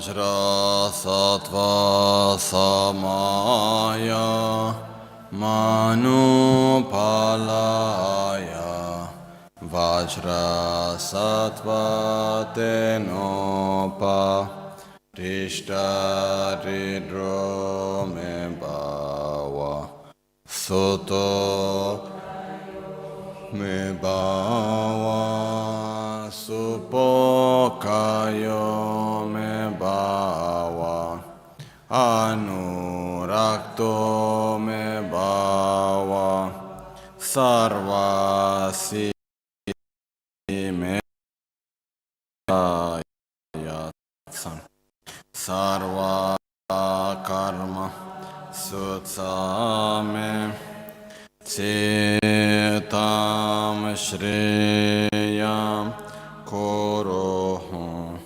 Vajra Sattva Samaya Manupalaya Vajra Sattva Tenopa Tishta Ridro Me Bhava Soto Me Bhava Supokayo Me Bhava Anurakto Me Bhava Sarvasi Me Gyaltsen Sarva Karma Sutsame Citam Shriyam Koroham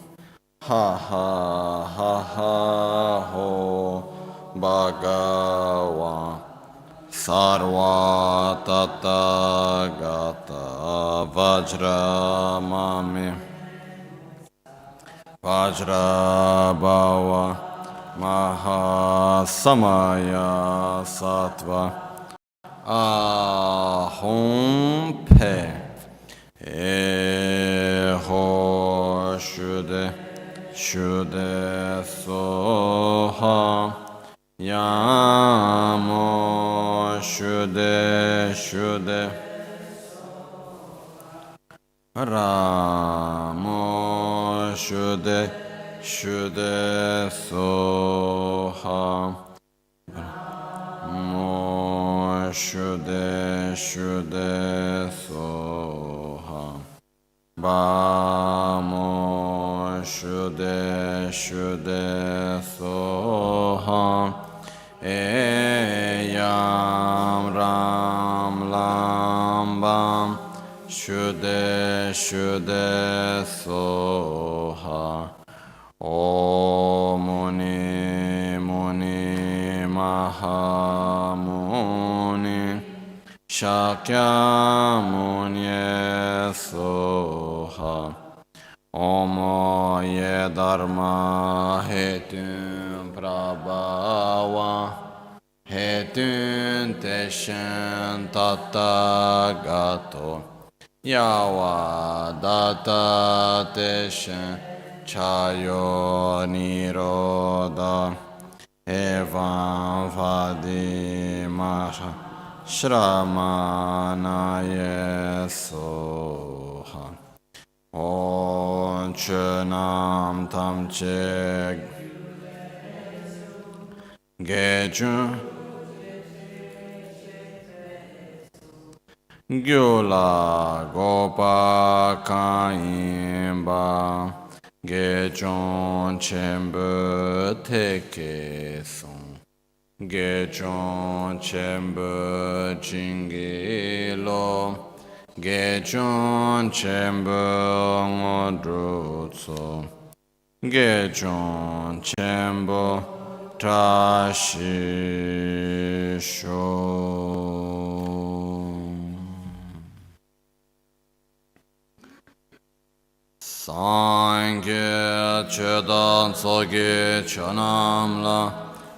Ha ha ha ha ho Bhagavan Sarva Tathagata Vajra Mame Vajra Bhava Mahasamaya Sattva Ahom Pe Eho Shude Shude Soha Yamo Shude Shude Ramo Shude Shude Soha Mo Shude Shude Soha Ba Mo Shude Shude Soha Eyam Ram Lam Bam Shude Shude Soha O Muni Muni Mahamuni Shakya Muni Soha Omo Ye Dharma Hetun Prabhava Hetun Teshen Tathagato Yawa Data Teshen Chayo Niroda Evam Vadimasha Shramana Soha Om Chunam Tamche Gejun Gyula Gopa Kaimba Gejun Chembu Teke Son Gejun Chembu Jingilo Gejun Chembu Ngodrutsu Gejun Chembu Tashisho Sangye Chedan Soge Chanamla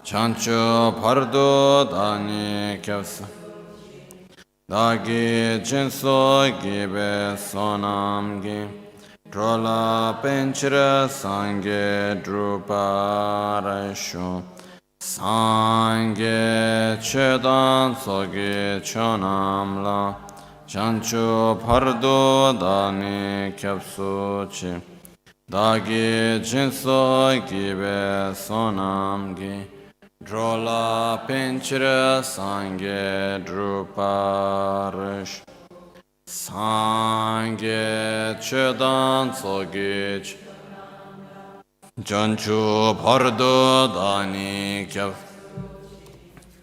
Chancho Pardo Dani Kevsa Dagi Jinso Gibe Sonamgi Drola Penchira Sangye Druparasho Sangye Chedan Soge Chanamla Chancho Pardo Dani Kyapsuchi Dagi Jinso Gibe Sonamgi Drola Pinchira Sangye Druparish Sangye Chedan Sogich Chancho Pardo Dani Kyapsuchi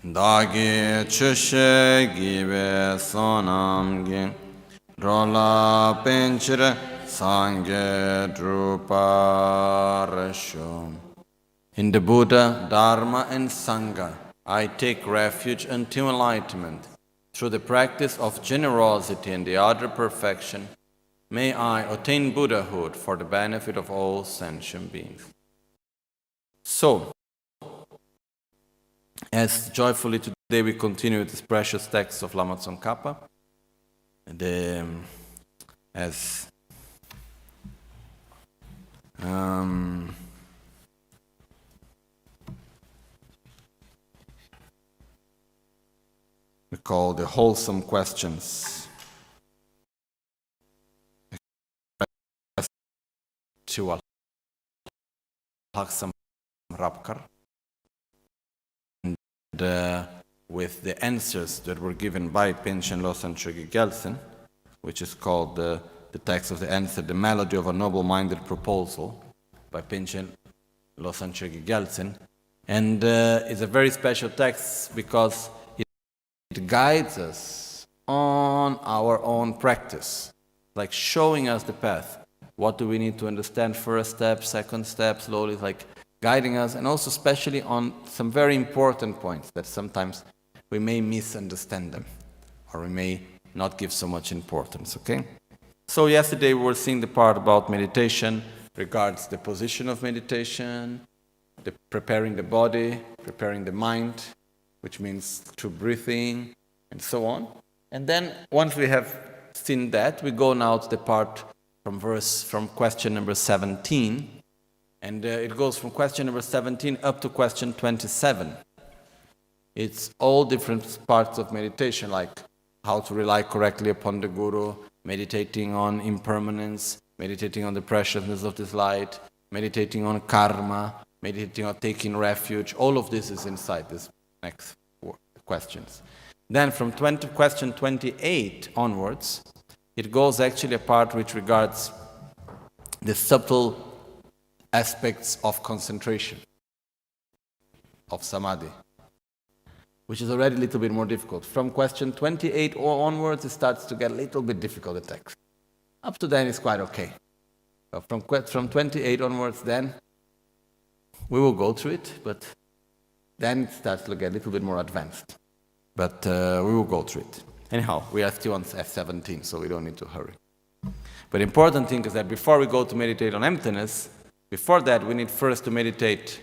Dagi Chushe Gibe Sonamgi Drola Pinchira Sangye Druparasho. In the Buddha, Dharma and Sangha, I take refuge until enlightenment. Through the practice of generosity and the other perfection, may I attain Buddhahood for the benefit of all sentient beings. So, as joyfully today we continue with this precious text of Lama Tsongkhapa, as we call the wholesome questions to Albagnano Rapkar, and with the answers that were given by Panchen, Losang, Chokyi, Gyaltsen, which is called the text of the answer, the melody of a noble-minded proposal by Panchen, Losang, Chokyi, Gyaltsen. And it's a very special text because it guides us on our own practice, like showing us the path. What do we need to understand? First step, second step, slowly, like guiding us, and also especially on some very important points that sometimes we may misunderstand them, or we may not give so much importance, okay? So yesterday we were seeing the part about meditation, regards the position of meditation, preparing the body, preparing the mind, which means through breathing, and so on. And then once we have seen that, we go now to the part from question number 17, and it goes from question number 17 up to question 27. It's all different parts of meditation, like how to rely correctly upon the Guru, meditating on impermanence, meditating on the preciousness of this light, meditating on karma, meditating on taking refuge. All of this is inside this next questions. Then from question 28 onwards, it goes actually a part which regards the subtle aspects of concentration, of samadhi, which is already a little bit more difficult. From question 28 onwards, it starts to get a little bit difficult, the text. Up to then, it's quite okay. But from 28 onwards, then, we will go through it, but then it starts to get a little bit more advanced. But we will go through it. Anyhow, we are still on F17, so we don't need to hurry. But the important thing is that before we go to meditate on emptiness, before that we need first to meditate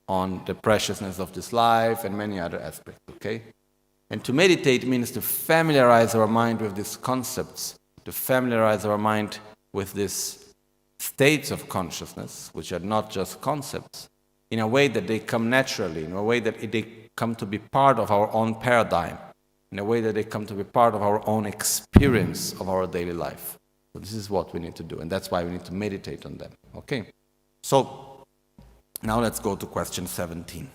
on the preciousness of this life and many other aspects, okay? And to meditate means to familiarize our mind with these concepts, to familiarize our mind with these states of consciousness, which are not just concepts, in a way that they come naturally, in a way that they come to be part of our own paradigm, in a way that they come to be part of our own experience of our daily life. So this is what we need to do, and that's why we need to meditate on them. Okay? So, now let's go to question 17.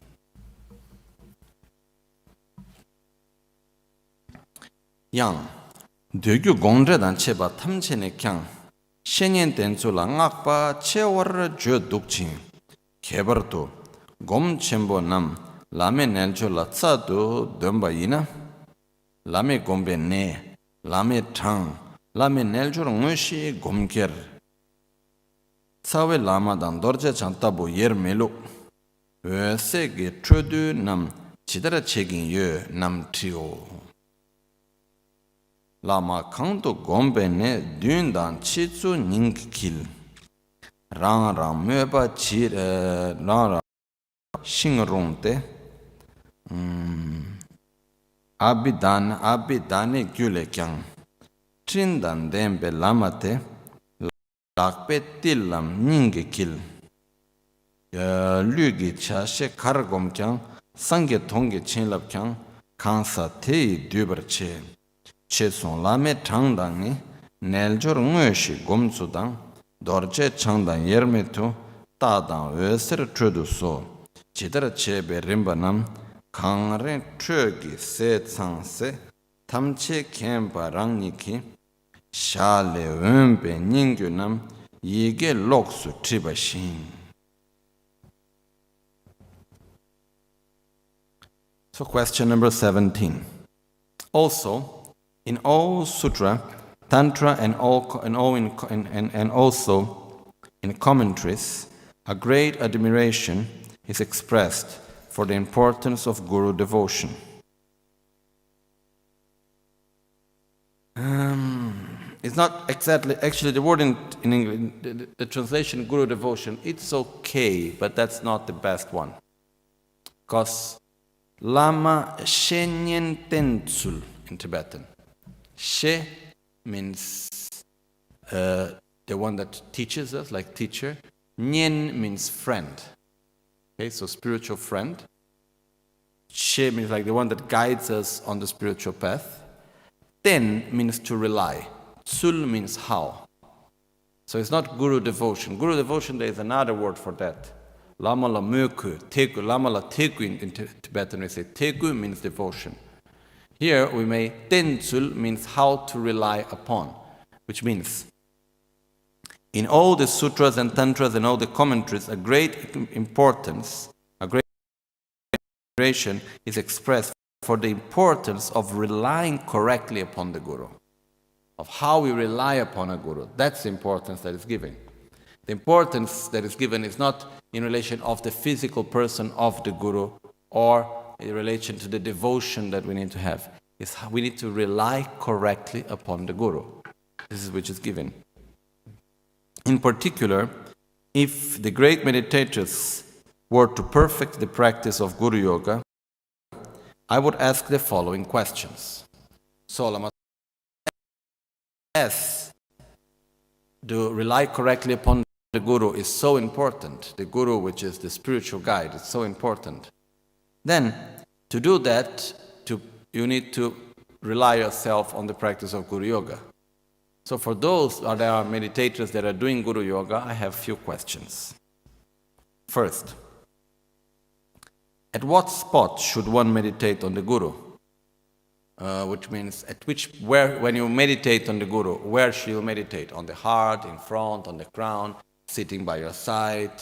Yang, 되규 공제단 체바 탐체네 캬, 신년 댄줄라 ngakpa 체워르 주 독칭, 개버도 곰 쳔보남 라메 nel줄라 차도 덤바이나, 라메 곰베 네, 라메 탕, 라메 nel줄 응시 곰케르, 사회 라마단 dorje chantabu yer meluk, ösege trödu nam chidara chegin yö nam trio. Lama kangto gombe ne dündan chizu ning kil, rang rang möba chir rang rang shingrongte, abidane gyule kyang, trindan dembe lamate, lakpe tillam ning kil, lyugi chashe kargom kyang, sange tonge chenlap kyang, kansa tei dubar che. Chesong lame changdangi neljor ngöshi gomsudang dorje changdan yermetu tadang öser trudu so chidara chebe rimbanam kangren trugi se tsangse tamche kempa rangniki shale önbe ningyunam yige loksu tribashin. So question number 17. Also, in all sutra, tantra, and also in commentaries, a great admiration is expressed for the importance of Guru devotion. it's not exactly, actually the word in English, the translation Guru devotion, it's okay, but that's not the best one. Because Lama Shenyen Tentsul in Tibetan. She means the one that teaches us, like teacher. Nyen means friend. Okay, so spiritual friend. She means like the one that guides us on the spiritual path. Ten means to rely. Tsul means how. So it's not Guru devotion. Guru devotion, there is another word for that. Lama la möku, tegu, lama la tegu in Tibetan we say tegu means devotion. Here we may tentsul means how to rely upon, which means in all the sutras and tantras and all the commentaries, a great importance, a great consideration is expressed for the importance of relying correctly upon the Guru, of how we rely upon a Guru. That's the importance that is given. The importance that is given is not in relation of the physical person of the Guru or in relation to the devotion that we need to have. It's how we need to rely correctly upon the Guru. This is which is given. In particular, if the great meditators were to perfect the practice of Guru Yoga, I would ask the following questions. So, Lama, as to rely correctly upon the Guru is so important, the Guru, which is the spiritual guide, is so important. Then, to do that, you need to rely yourself on the practice of Guru Yoga. So for those that are meditators that are doing Guru Yoga, I have a few questions. First, at what spot should one meditate on the Guru? Which means when you meditate on the Guru, where should you meditate? On the heart, in front, on the crown, sitting by your side?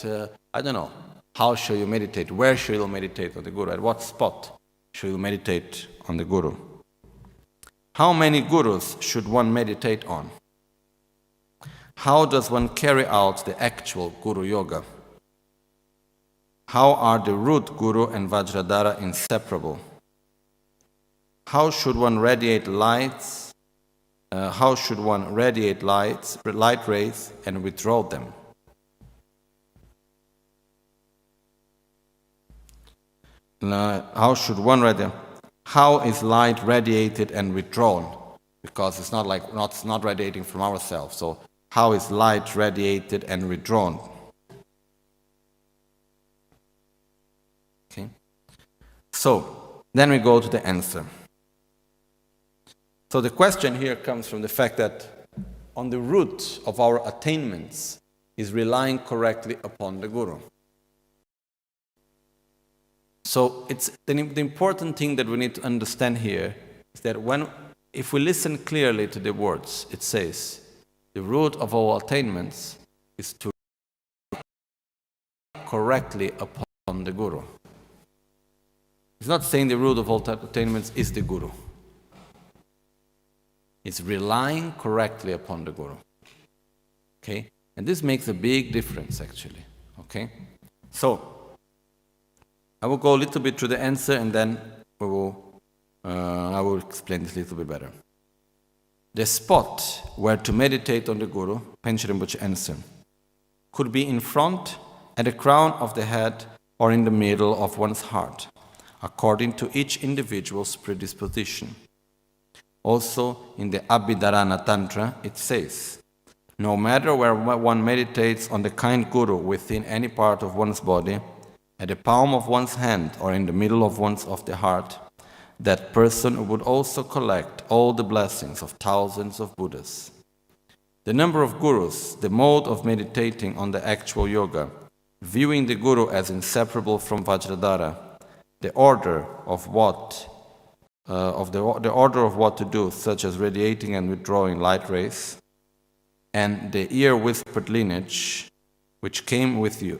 I don't know. How should you meditate? Where should you meditate on the Guru? At what spot should you meditate on the Guru? How many Gurus should one meditate on? How does one carry out the actual Guru Yoga? How are the root Guru and Vajradhara inseparable? How should one radiate lights? Light rays, and withdraw them? How should one radiate? How is light radiated and withdrawn? Because it's not radiating from ourselves. So how is light radiated and withdrawn? Okay. So then we go to the answer. So the question here comes from the fact that on the root of our attainments is relying correctly upon the Guru. So it's the important thing that we need to understand here is that if we listen clearly to the words, it says the root of all attainments is to rely correctly upon the Guru. It's not saying the root of all attainments is the Guru. It's relying correctly upon the Guru. Okay? And this makes a big difference, actually. Okay? So, I will go a little bit through the answer and then I will explain this a little bit better. The spot where to meditate on the Guru, Panchen Rinpoche answer, could be in front, at the crown of the head, or in the middle of one's heart, according to each individual's predisposition. Also, in the Abhidharana Tantra, it says, no matter where one meditates on the kind Guru within any part of one's body, at the palm of one's hand or in the middle of the heart, that person would also collect all the blessings of thousands of Buddhas. The number of Gurus, the mode of meditating on the actual yoga, viewing the Guru as inseparable from Vajradhara, the order of what to do, such as radiating and withdrawing light rays, and the ear-whispered lineage which came with you,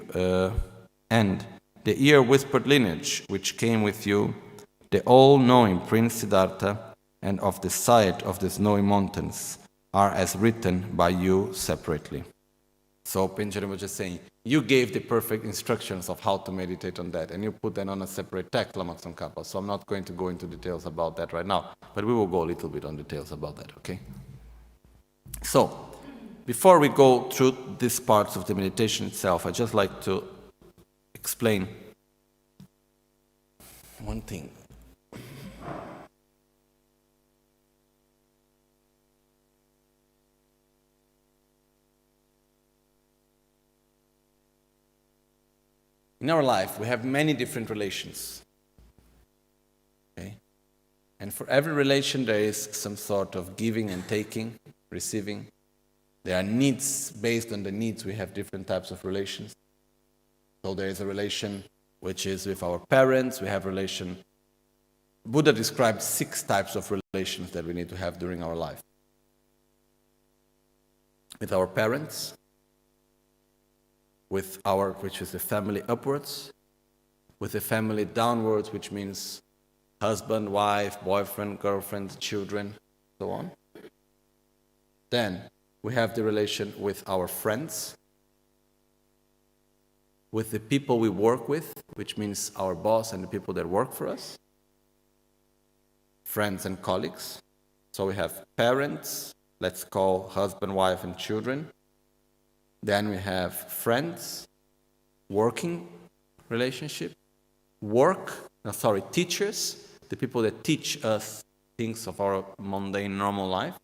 the all-knowing Prince Siddhartha, and of the sight of the snowy mountains, are as written by you separately. So Panchen was just saying, you gave the perfect instructions of how to meditate on that, and you put that on a separate text, Lama Tsongkhapa. So I'm not going to go into details about that right now, but we will go a little bit on details about that, okay? So, before we go through these parts of the meditation itself, I'd just like to explain one thing. In our life, we have many different relations. Okay? And for every relation, there is some sort of giving and taking, receiving. There are needs. Based on the needs, we have different types of relations. So there is a relation which is with our parents. We have relation. Buddha described 6 types of relations that we need to have during our life. With our parents, with our, which is the family upwards, with the family downwards, which means husband, wife, boyfriend, girlfriend, children, so on. Then we have the relation with our friends, with the people we work with, which means our boss and the people that work for us, friends and colleagues. So we have parents, let's call husband, wife, and children. Then we have friends, working relationship, teachers, the people that teach us things of our mundane, normal life,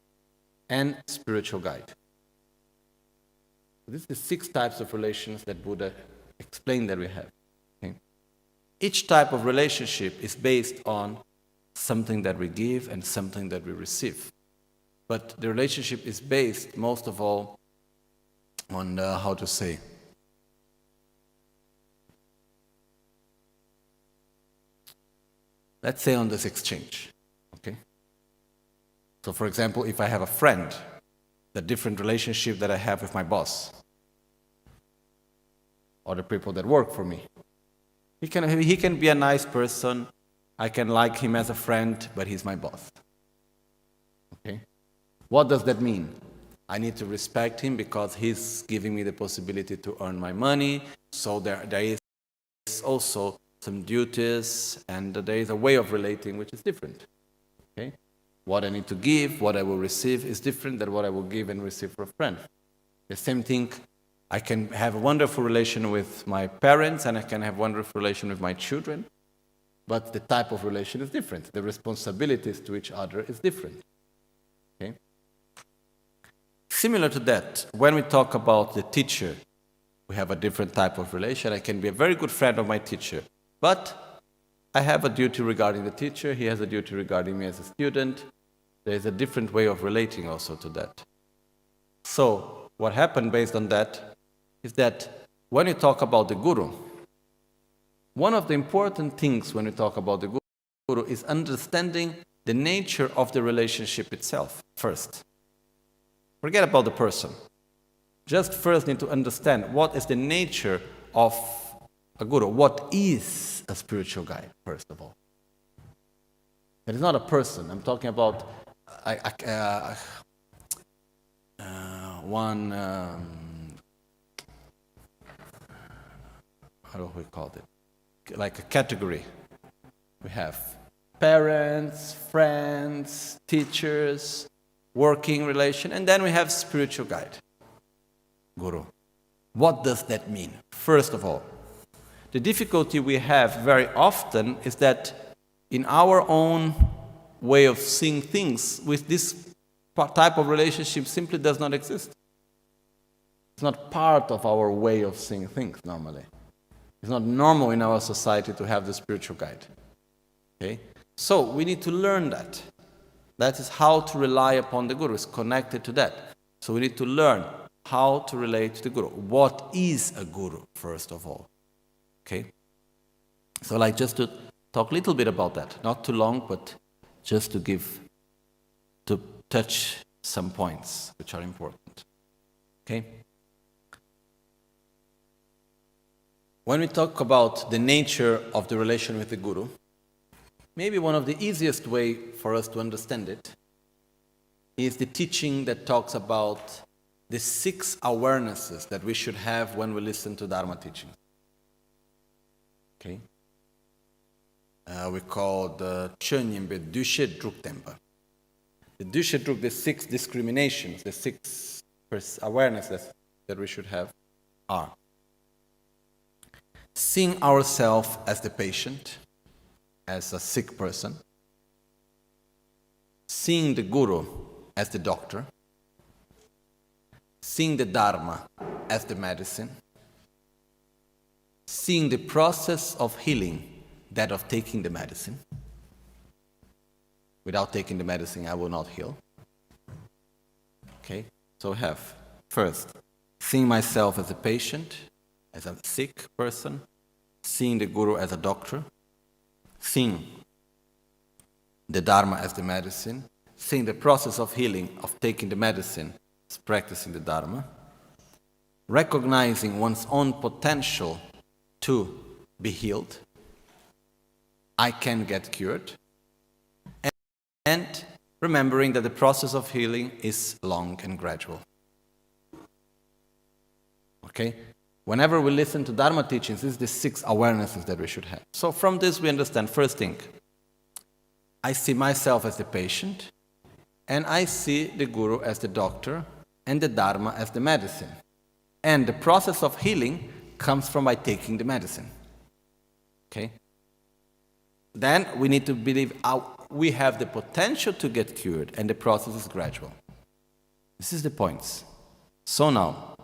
and spiritual guide. This is the 6 types of relations that Buddha explained that we have. Okay? Each type of relationship is based on something that we give and something that we receive. But the relationship is based, most of all, on let's say on this exchange. Okay? So for example, if I have a friend, the different relationship that I have with my boss, or the people that work for me. He can be a nice person, I can like him as a friend, but he's my boss. Okay? What does that mean? I need to respect him because he's giving me the possibility to earn my money. So there is also some duties, and there is a way of relating which is different. Okay? What I need to give, what I will receive is different than what I will give and receive from a friend. The same thing, I can have a wonderful relation with my parents and I can have a wonderful relation with my children, but the type of relation is different. The responsibilities to each other is different. Okay? Similar to that, when we talk about the teacher, we have a different type of relation. I can be a very good friend of my teacher, but I have a duty regarding the teacher, he has a duty regarding me as a student. There is a different way of relating also to that. So, what happened based on that is that when you talk about the Guru, one of the important things when we talk about the Guru is understanding the nature of the relationship itself first. Forget about the person. Just first need to understand what is the nature of a Guru. What is a spiritual guide, first of all? It is not a person. I'm talking about how do we call it? Like a category. We have parents, friends, teachers, working relation, and then we have spiritual guide, Guru. What does that mean? First of all, the difficulty we have very often is that in our own way of seeing things, with this type of relationship simply does not exist. It's not part of our way of seeing things normally. It's not normal in our society to have the spiritual guide. Okay? So we need to learn that. That is how to rely upon the Guru. It's connected to that. So we need to learn how to relate to the Guru. What is a Guru, first of all? Okay? So just to talk a little bit about that. Not too long, but just to touch some points which are important. Okay? When we talk about the nature of the relation with the Guru, maybe one of the easiest way for us to understand it is the teaching that talks about the 6 awarenesses that we should have when we listen to Dharma teaching. Okay? We call the Chönyinbe Dushe Druktempa. The Dushadruk, the 6 discriminations, the 6 awarenesses that we should have are seeing ourselves as the patient, as a sick person, seeing the Guru as the doctor, seeing the Dharma as the medicine, seeing the process of healing, that of taking the medicine. Without taking the medicine, I will not heal. Okay? So we have, first, seeing myself as a patient, as a sick person, seeing the Guru as a doctor, seeing the Dharma as the medicine, seeing the process of healing, of taking the medicine, as practicing the Dharma, recognizing one's own potential to be healed. I can get cured. And remembering that the process of healing is long and gradual. Okay? Whenever we listen to Dharma teachings, this is the 6 awarenesses that we should have. So from this we understand, first thing, I see myself as the patient, and I see the Guru as the doctor, and the Dharma as the medicine. And the process of healing comes from by taking the medicine. Okay? Then we need to believe we have the potential to get cured, and the process is gradual. This is the points. So now,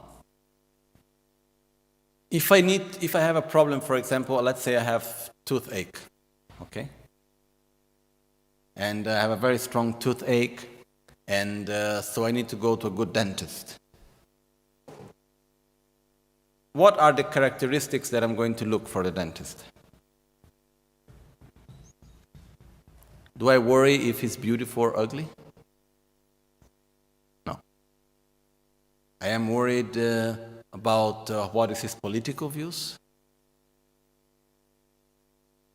if I have a problem, for example, let's say I have toothache, okay? And I have a very strong toothache, and so I need to go to a good dentist. What are the characteristics that I'm going to look for the dentist? Do I worry if he's beautiful or ugly? No. I am worried about what is his political views,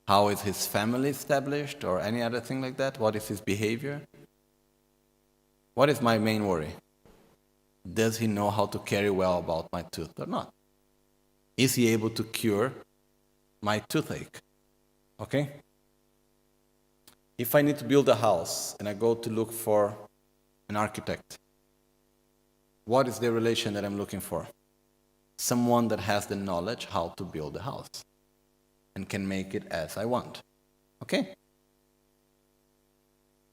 how is his family established, or any other thing like that. What is his behavior? What is my main worry? Does he know how to carry well about my tooth or not? Is he able to cure my toothache? Okay? If I need to build a house and I go to look for an architect, what is the relation that I'm looking for? Someone that has the knowledge how to build a house and can make it as I want. Okay?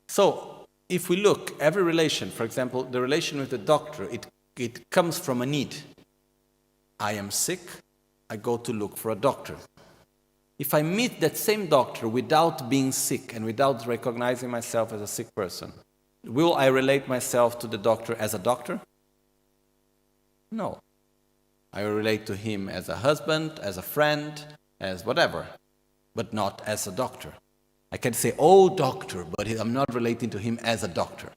So, if we look, every relation, for example, the relation with the doctor, it comes from a need. I am sick, I go to look for a doctor. If I meet that same doctor without being sick and without recognizing myself as a sick person, will I relate myself to the doctor as a doctor? No. I will relate to him as a husband, as a friend, as whatever, but not as a doctor. I can say, oh, doctor, but I'm not relating to him as a doctor.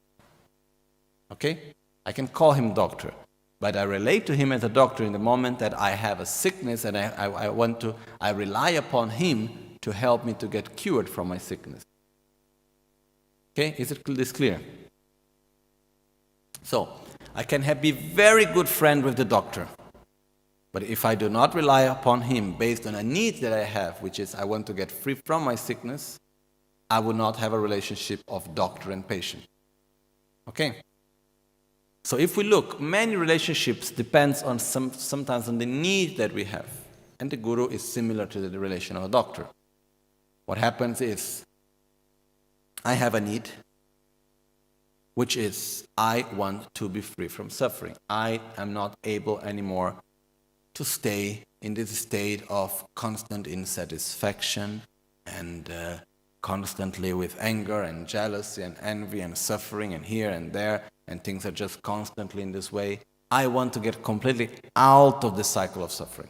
Okay? I can call him doctor, but I relate to him as a doctor in the moment that I have a sickness and I rely upon him to help me to get cured from my sickness. Okay, is this clear? So, I can be very good friend with the doctor, but if I do not rely upon him based on a need that I have, which is I want to get free from my sickness, I will not have a relationship of doctor and patient. Okay? So if we look, many relationships depends on sometimes on the need that we have. And the Guru is similar to the relation of a doctor. What happens is, I have a need, which is, I want to be free from suffering. I am not able anymore to stay in this state of constant insatisfaction and constantly with anger and jealousy and envy and suffering and here and there, and things are just constantly in this way. I want to get completely out of the cycle of suffering.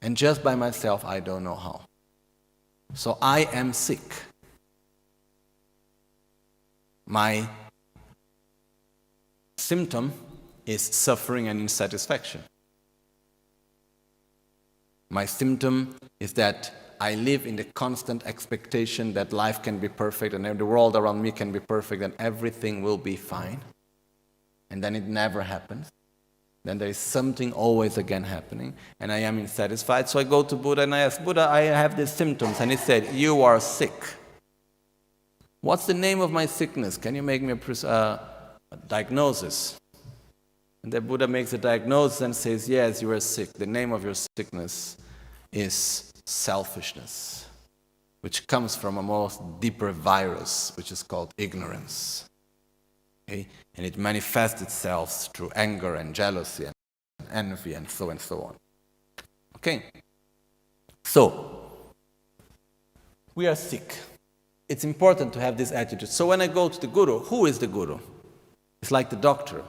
And just by myself, I don't know how. So I am sick. My symptom is suffering and insatisfaction. My symptom is that I live in the constant expectation that life can be perfect and the world around me can be perfect and everything will be fine. And then it never happens. Then there is something always again happening and I am insatisfied. So I go to Buddha and I ask, Buddha, I have these symptoms. And he said, you are sick. What's the name of my sickness? Can you make me a diagnosis? And the Buddha makes a diagnosis and says, yes, you are sick. The name of your sickness is selfishness, which comes from a most deeper virus, which is called ignorance. Okay? And it manifests itself through anger and jealousy and envy and so on. Okay? So, we are sick. It's important to have this attitude. So when I go to the Guru, who is the Guru? It's like the doctor.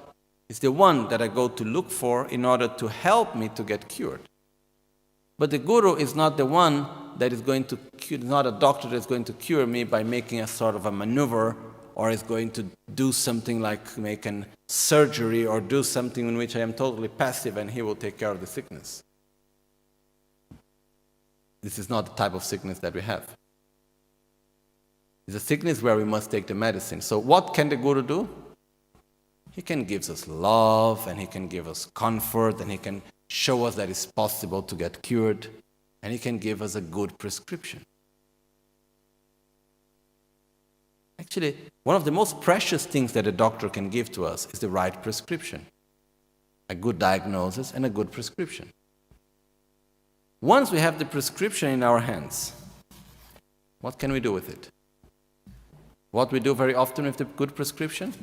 It's the one that I go to look for in order to help me to get cured. But the Guru is not the one that is going to cure, not a doctor that is going to cure me by making a sort of a maneuver, or is going to do something like make a surgery or do something in which I am totally passive and he will take care of the sickness. This is not the type of sickness that we have. It's a sickness where we must take the medicine. So what can the Guru do? He can give us love, and he can give us comfort, and he can show us that it's possible to get cured, and he can give us a good prescription. Actually, one of the most precious things that a doctor can give to us is the right prescription. A good diagnosis and a good prescription. Once we have the prescription in our hands, what can we do with it? What we do very often with the good prescription?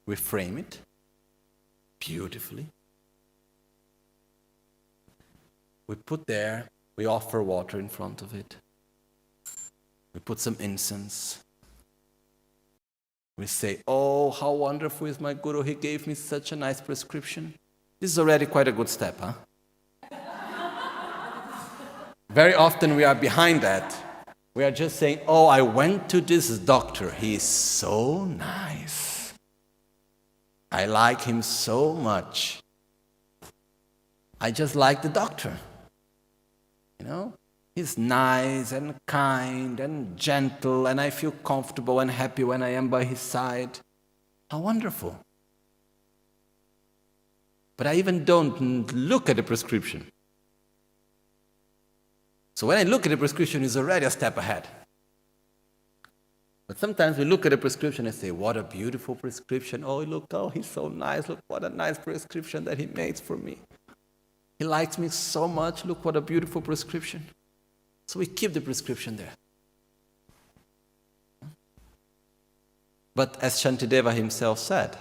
We frame it beautifully. We put there, we offer water in front of it. We put some incense. We say, oh, how wonderful is my Guru, he gave me such a nice prescription. This is already quite a good step, huh? Very often we are behind that. We are just saying, oh, I went to this doctor, he is so nice. I like him so much. I just like the doctor. You know? He's nice and kind and gentle, and I feel comfortable and happy when I am by his side. How wonderful. But I even don't look at the prescription. So when I look at the prescription, it's already a step ahead. But sometimes we look at a prescription and say, what a beautiful prescription. Oh, look, oh, he's so nice. Look, what a nice prescription that he makes for me. He likes me so much. Look, what a beautiful prescription. So we keep the prescription there. But as Shantideva himself said,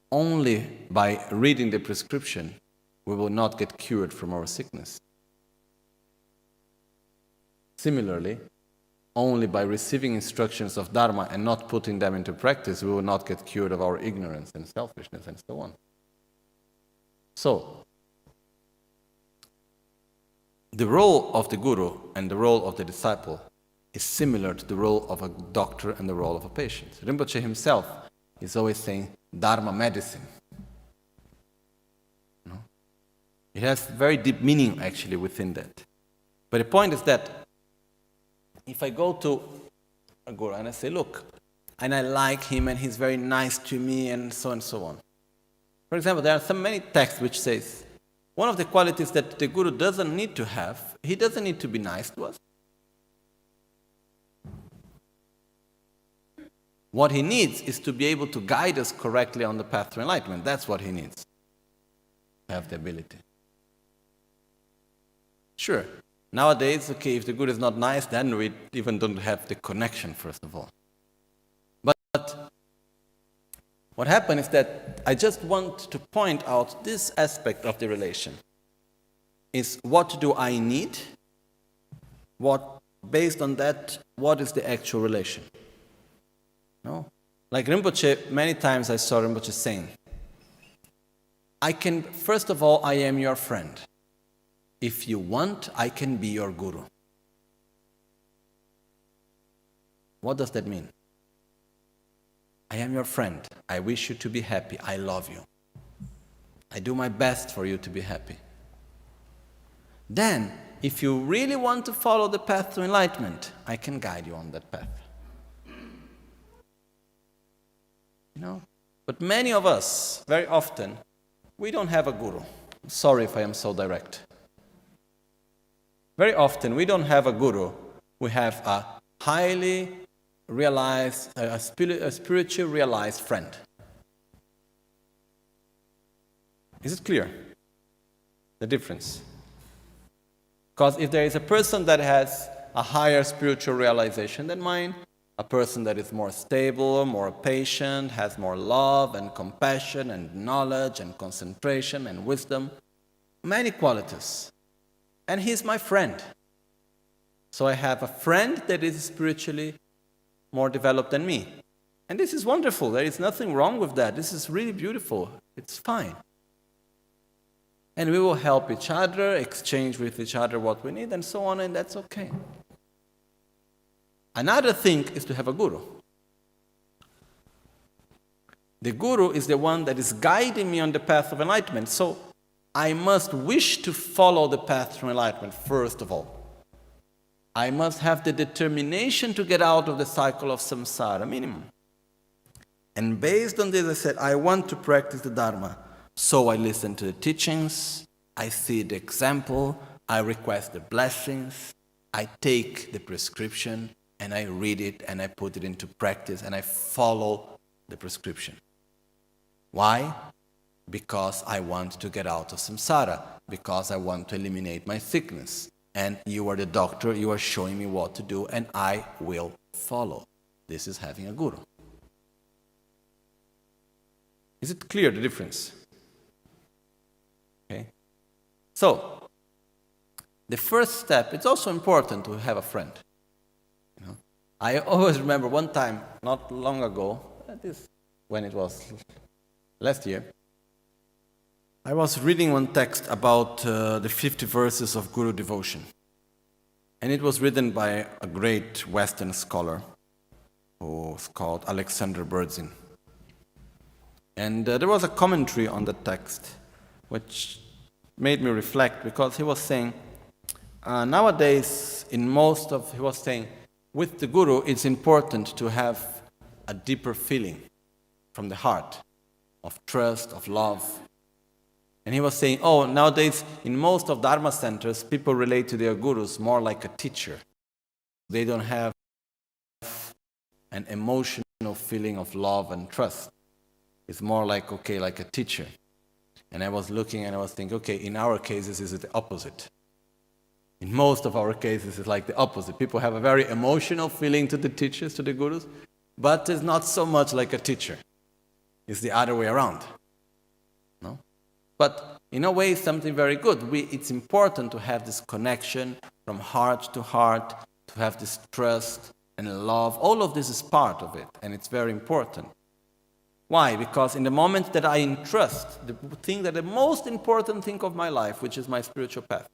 only by reading the prescription we will not get cured from our sickness. Similarly, only by receiving instructions of Dharma and not putting them into practice, we will not get cured of our ignorance and selfishness and so on. So, the role of the Guru and the role of the disciple is similar to the role of a doctor and the role of a patient. Rinpoche himself is always saying Dharma medicine. No? It has very deep meaning actually within that. But the point is that if I go to a Guru and I say, look, and I like him and he's very nice to me and so on. For example, there are many texts which says, one of the qualities that the Guru doesn't need to have, he doesn't need to be nice to us. What he needs is to be able to guide us correctly on the path to enlightenment. That's what he needs. To have the ability. Sure. Nowadays, okay, if the Guru is not nice, then we even don't have the connection, first of all. But what happened is that I just want to point out this aspect of the relation. Is what do I need? Based on that, what is the actual relation? No? Like Rinpoche, many times I saw Rinpoche saying, first of all, I am your friend. If you want, I can be your Guru. What does that mean? I am your friend. I wish you to be happy. I love you. I do my best for you to be happy. Then, if you really want to follow the path to enlightenment, I can guide you on that path. You know? But many of us, very often, we don't have a Guru. I'm sorry if I am so direct. Very often, we don't have a Guru. We have a highly realized, a spiritually realized friend. Is it clear? The difference. Because if there is a person that has a higher spiritual realization than mine, a person that is more stable, more patient, has more love and compassion and knowledge and concentration and wisdom, many qualities. And he's my friend. So I have a friend that is spiritually more developed than me. And this is wonderful. There is nothing wrong with that. This is really beautiful. It's fine. And we will help each other, exchange with each other what we need, and so on, and that's okay. Another thing is to have a guru. The guru is the one that is guiding me on the path of enlightenment. So I must wish to follow the path to enlightenment, first of all. I must have the determination to get out of the cycle of samsara, minimum. And based on this, I said, I want to practice the Dharma. So I listen to the teachings, I see the example, I request the blessings, I take the prescription, and I read it, and I put it into practice, and I follow the prescription. Why? Because I want to get out of samsara, because I want to eliminate my sickness. And you are the doctor, you are showing me what to do, and I will follow. This is having a guru. Is it clear, the difference? Okay. So, the first step, it's also important to have a friend. You know? I always remember one time, not long ago, when it was last year, I was reading one text about the 50 verses of Guru devotion. And it was written by a great Western scholar who was called Alexander Berdzin. And there was a commentary on the text which made me reflect, because he was saying, nowadays, he was saying, with the Guru, it's important to have a deeper feeling from the heart of trust, of love. And he was saying, nowadays, in most of Dharma centers, people relate to their gurus more like a teacher. They don't have an emotional feeling of love and trust. It's more like, like a teacher. And I was looking and I was thinking, in our cases, is it the opposite? In most of our cases, it's like the opposite. People have a very emotional feeling to the teachers, to the gurus, but it's not so much like a teacher. It's the other way around. No? But in a way, it's something very good. It's important to have this connection from heart, to have this trust and love. All of this is part of it, and it's very important. Why? Because in the moment that I entrust the most important thing of my life, which is my spiritual path,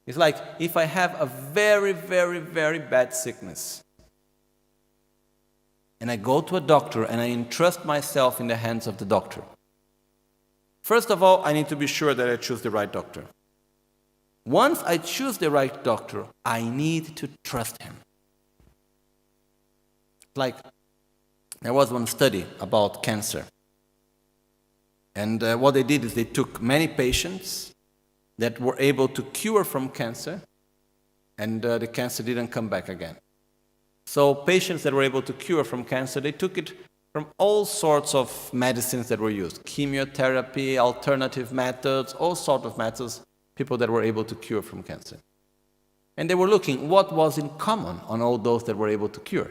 it's like if I have a very, very, very bad sickness, and I go to a doctor and I entrust myself in the hands of the doctor. First of all, I need to be sure that I choose the right doctor. Once I choose the right doctor, I need to trust him. Like, there was one study about cancer. And what they did is they took many patients that were able to cure from cancer, and the cancer didn't come back again. So patients that were able to cure from cancer, they took it from all sorts of medicines that were used. Chemotherapy, alternative methods, all sorts of methods, people that were able to cure from cancer. And they were looking what was in common on all those that were able to cure.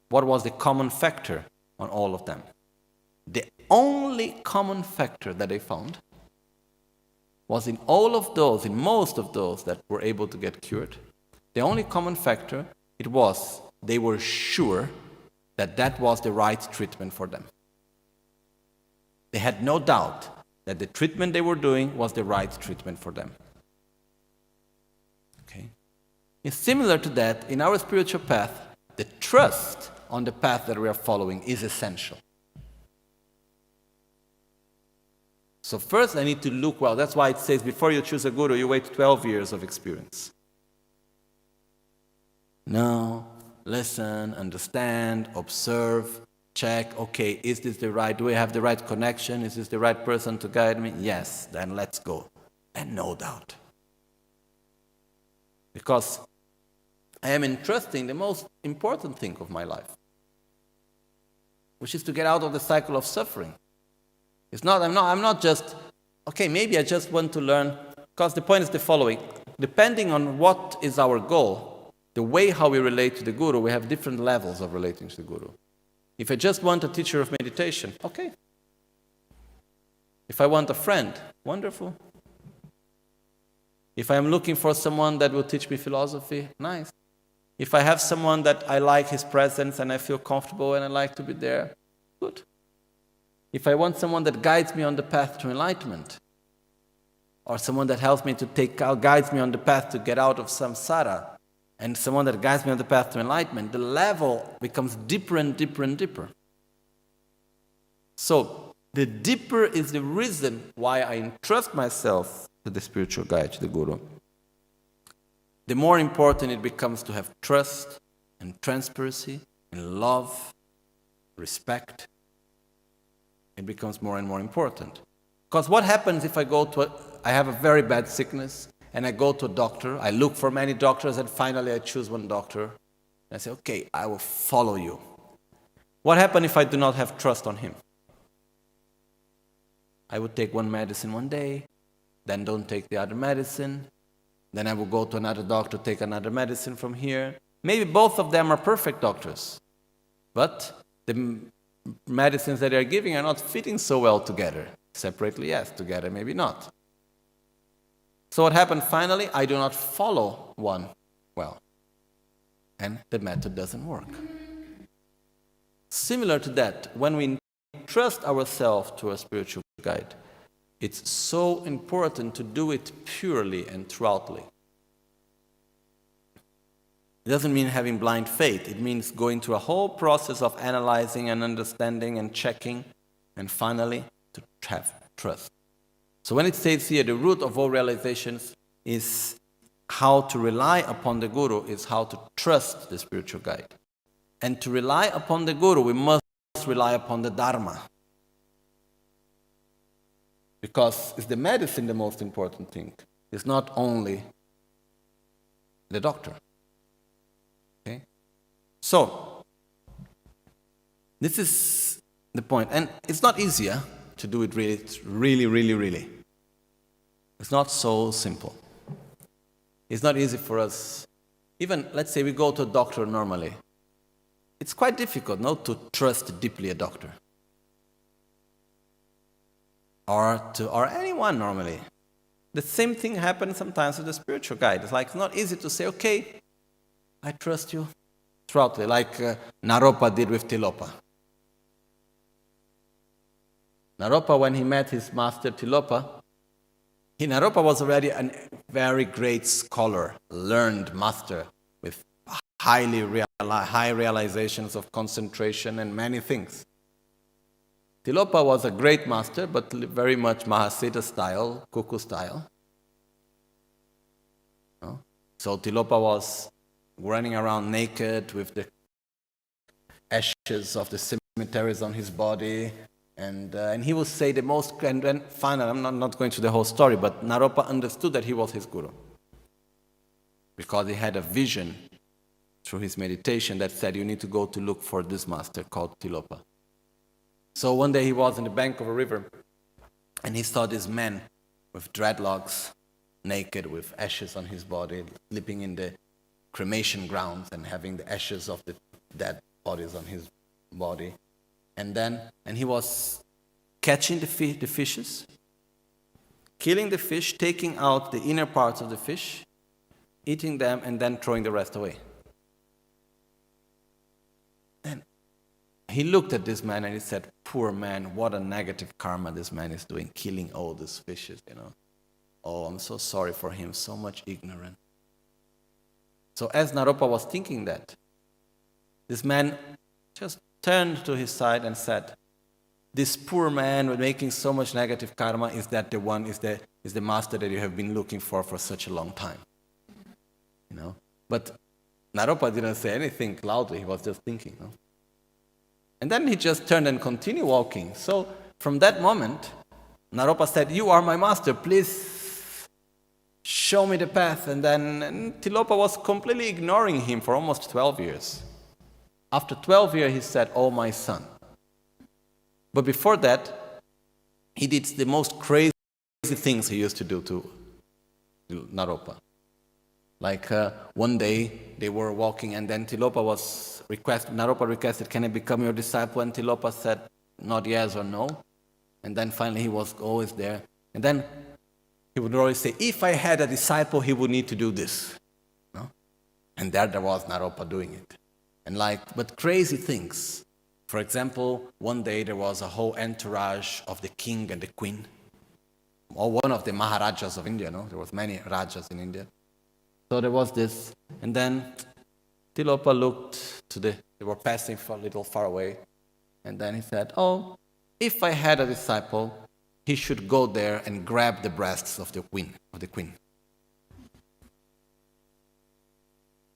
What was the common factor on all of them? The only common factor that they found was in all of those, in most of those that were able to get cured, the only common factor, it was they were sure that that was the right treatment for them. They had no doubt that the treatment they were doing was the right treatment for them. Okay? It's similar to that in our spiritual path. The trust on the path that we are following is essential. So first I need to look well. That's why it says before you choose a guru, you wait 12 years of experience. No, listen, understand, observe, check, is this the right, do we have the right connection? Is this the right person to guide me? Yes, then let's go. And no doubt. Because I am entrusting the most important thing of my life, which is to get out of the cycle of suffering. I'm not just, okay, maybe I just want to learn, because the point is the following. Depending on what is our goal, the way how we relate to the Guru, we have different levels of relating to the Guru. If I just want a teacher of meditation, okay. If I want a friend, wonderful. If I'm looking for someone that will teach me philosophy, nice. If I have someone that I like his presence and I feel comfortable and I like to be there, good. If I want someone that guides me on the path to enlightenment, or someone that helps me to guides me on the path to get out of samsara, and someone that guides me on the path to enlightenment, the level becomes deeper and deeper and deeper. So, the deeper is the reason why I entrust myself to the spiritual guide, to the Guru. The more important it becomes to have trust and transparency and love, respect, it becomes more and more important. Because what happens if I have a very bad sickness, and I go to a doctor, I look for many doctors, and finally I choose one doctor, and I say, okay, I will follow you. What happens if I do not have trust on him? I would take one medicine one day, then don't take the other medicine, then I will go to another doctor, take another medicine from here. Maybe both of them are perfect doctors, but the medicines that they are giving are not fitting so well together. Separately, yes, together, maybe not. So what happened finally? I do not follow one well, and the method doesn't work. Similar to that, when we trust ourselves to a spiritual guide, it's so important to do it purely and throughoutly. It doesn't mean having blind faith. It means going through a whole process of analyzing and understanding and checking, and finally to have trust. So when it says here, the root of all realizations is how to rely upon the Guru, is how to trust the spiritual guide. And to rely upon the Guru, we must rely upon the Dharma. Because is the medicine the most important thing? It's not only the doctor. Okay? So, this is the point. And it's not easier to do it really. It's not so simple. It's not easy for us. Even, let's say we go to a doctor normally. It's quite difficult not to trust deeply a doctor. Or anyone normally. The same thing happens sometimes with the spiritual guide. It's not easy to say, okay, I trust you throughout, like Naropa did with Tilopa. Naropa, when he met his master Tilopa, Naropa was already a very great scholar, learned master with high realizations of concentration and many things. Tilopa was a great master, but very much Mahasiddha style, Kuku style. So Tilopa was running around naked with the ashes of the cemeteries on his body, and he would say the most, and then finally, I'm not going through the whole story, but Naropa understood that he was his guru. Because he had a vision through his meditation that said, you need to go to look for this master called Tilopa. So one day he was on the bank of a river, and he saw this man with dreadlocks, naked, with ashes on his body, sleeping in the cremation grounds and having the ashes of the dead bodies on his body. And he was catching the fishes, killing the fish, taking out the inner parts of the fish, eating them, and then throwing the rest away. Then he looked at this man and he said, poor man, what a negative karma this man is doing, killing all these fishes, Oh, I'm so sorry for him, so much ignorance. So as Naropa was thinking that, this man just turned to his side and said, this poor man making so much negative karma, is the master that you have been looking for such a long time? But Naropa didn't say anything loudly, he was just thinking. And then he just turned and continued walking. So from that moment, Naropa said, you are my master, please show me the path. And then Tilopa was completely ignoring him for almost 12 years. After 12 years, he said, "Oh, my son." But before that, he did the most crazy things he used to do to Naropa. Like one day, they were walking, and then Naropa requested, "Can I become your disciple?" And Tilopa said, "Not yes or no." And then finally, he was always there. And then he would always say, "If I had a disciple, he would need to do this." No? And there was Naropa doing it. And but crazy things. For example, one day there was a whole entourage of the king and the queen, or one of the Maharajas of India, no? There was many Rajas in India. So there was this, and then Tilopa looked they were passing for a little far away, and then he said, "Oh, if I had a disciple, he should go there and grab the breasts of the queen."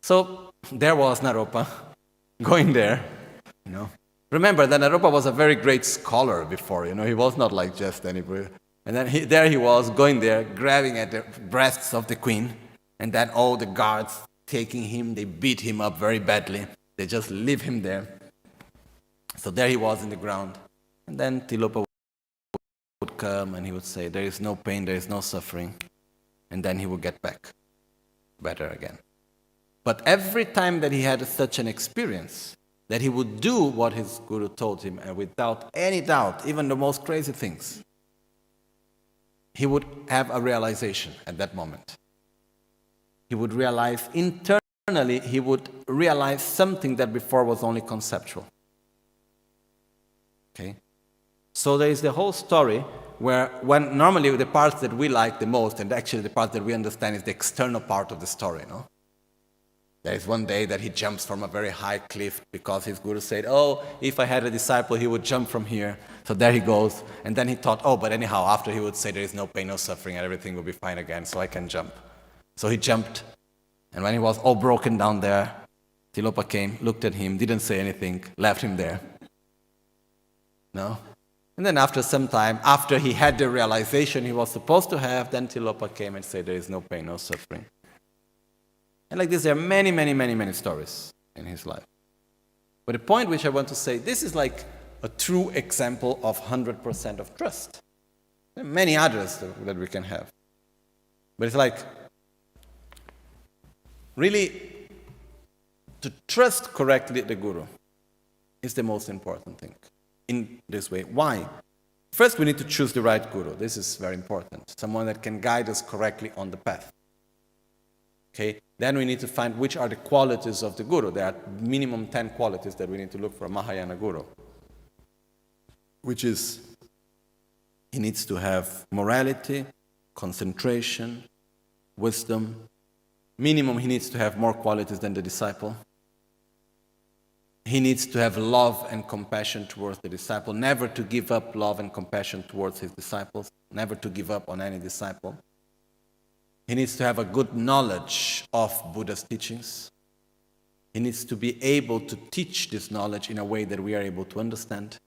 So there was Naropa going there, Remember that Naropa was a very great scholar before, he was not like just anybody. And then there he was going there, grabbing at the breasts of the queen, and then all the guards taking him, they beat him up very badly. They just leave him there. So there he was in the ground. And then Tilopa would come and he would say, "There is no pain, there is no suffering." And then he would get back better again. But every time that he had such an experience, that he would do what his guru told him, and without any doubt, even the most crazy things, he would have a realization at that moment. He would realize internally, he would realize something that before was only conceptual. Okay? So there is the whole story where when normally the parts that we like the most, and actually the part that we understand is the external part of the story, no? There is one day that he jumps from a very high cliff because his guru said, "Oh, if I had a disciple, he would jump from here." So there he goes. And then he thought, "Oh, but anyhow, after he would say there is no pain, no suffering, and everything will be fine again, so I can jump." So he jumped. And when he was all broken down there, Tilopa came, looked at him, didn't say anything, left him there. No? And then after some time, after he had the realization he was supposed to have, then Tilopa came and said there is no pain, no suffering. And like this, there are many, many, many, many stories in his life. But the point which I want to say, this is like a true example of 100% of trust. There are many others that we can have. But it's like, really, to trust correctly the guru is the most important thing in this way. Why? First, we need to choose the right guru. This is very important. Someone that can guide us correctly on the path. Okay? Then we need to find which are the qualities of the guru. There are minimum 10 qualities that we need to look for a Mahayana guru. Which is, he needs to have morality, concentration, wisdom. Minimum, he needs to have more qualities than the disciple. He needs to have love and compassion towards the disciple, never to give up love and compassion towards his disciples, never to give up on any disciple. He needs to have a good knowledge of Buddha's teachings. He needs to be able to teach this knowledge in a way that we are able to understand.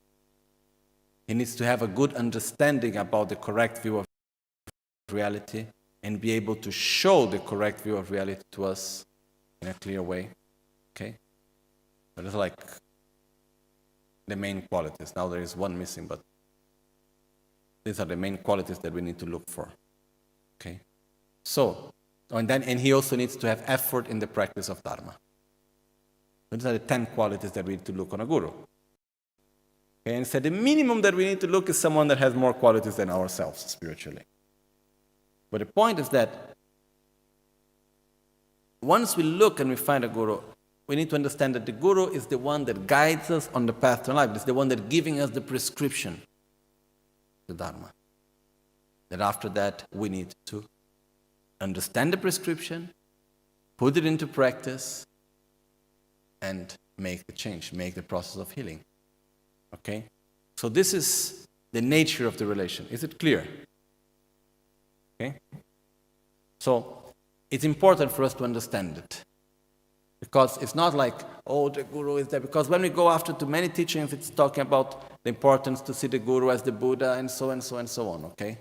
He needs to have a good understanding about the correct view of reality and be able to show the correct view of reality to us in a clear way. Okay? So that's like the main qualities. Now there is one missing, but these are the main qualities that we need to look for. Okay? So, and he also needs to have effort in the practice of Dharma. These are the 10 qualities that we need to look on a guru. Okay, and so the minimum that we need to look is someone that has more qualities than ourselves spiritually. But the point is that once we look and we find a guru, we need to understand that the guru is the one that guides us on the path to life. It's the one that giving us the prescription, the Dharma. That after that, we need to understand the prescription, put it into practice, and make the change, make the process of healing. Okay? So this is the nature of the relation. Is it clear? Okay? So it's important for us to understand it. Because it's not like, oh, the guru is there. Because when we go after to many teachings, it's talking about the importance to see the guru as the Buddha and so and so and so on, okay?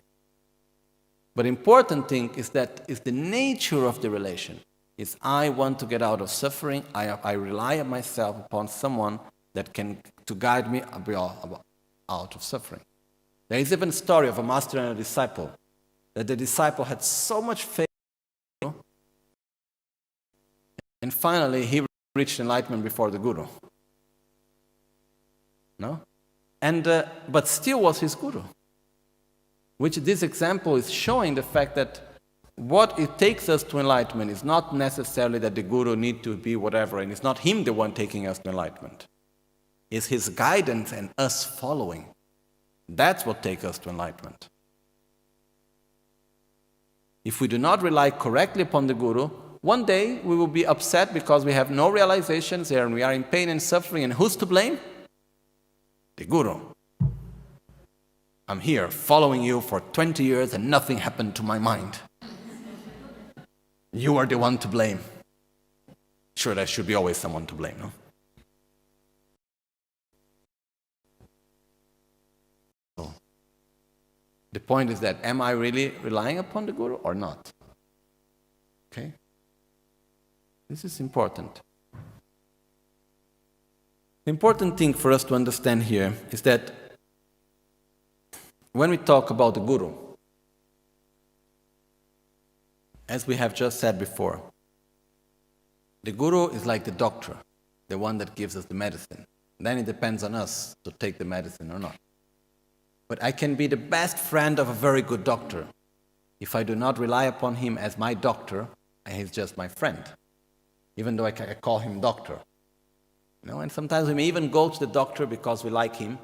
But important thing is that is the nature of the relation. Is I want to get out of suffering, I rely on myself upon someone that can to guide me out of suffering. There is even a story of a master and a disciple, that the disciple had so much faith, and finally he reached enlightenment before the guru. No? And but still was his guru. Which this example is showing the fact that what it takes us to enlightenment is not necessarily that the guru need to be whatever, and it's not him the one taking us to enlightenment. It's his guidance and us following. That's what takes us to enlightenment. If we do not rely correctly upon the guru, one day we will be upset because we have no realizations here and we are in pain and suffering, and who's to blame? The guru. I'm here following you for 20 years and nothing happened to my mind. You are the one to blame. Sure, there should be always someone to blame, no? So, the point is that, am I really relying upon the guru or not? Okay? This is important. The important thing for us to understand here is that when we talk about the guru, as we have just said before, the guru is like the doctor, the one that gives us the medicine. Then it depends on us to take the medicine or not. But I can be the best friend of a very good doctor. If I do not rely upon him as my doctor, he's just my friend, even though I call him doctor. You know, and sometimes we may even go to the doctor because we like him.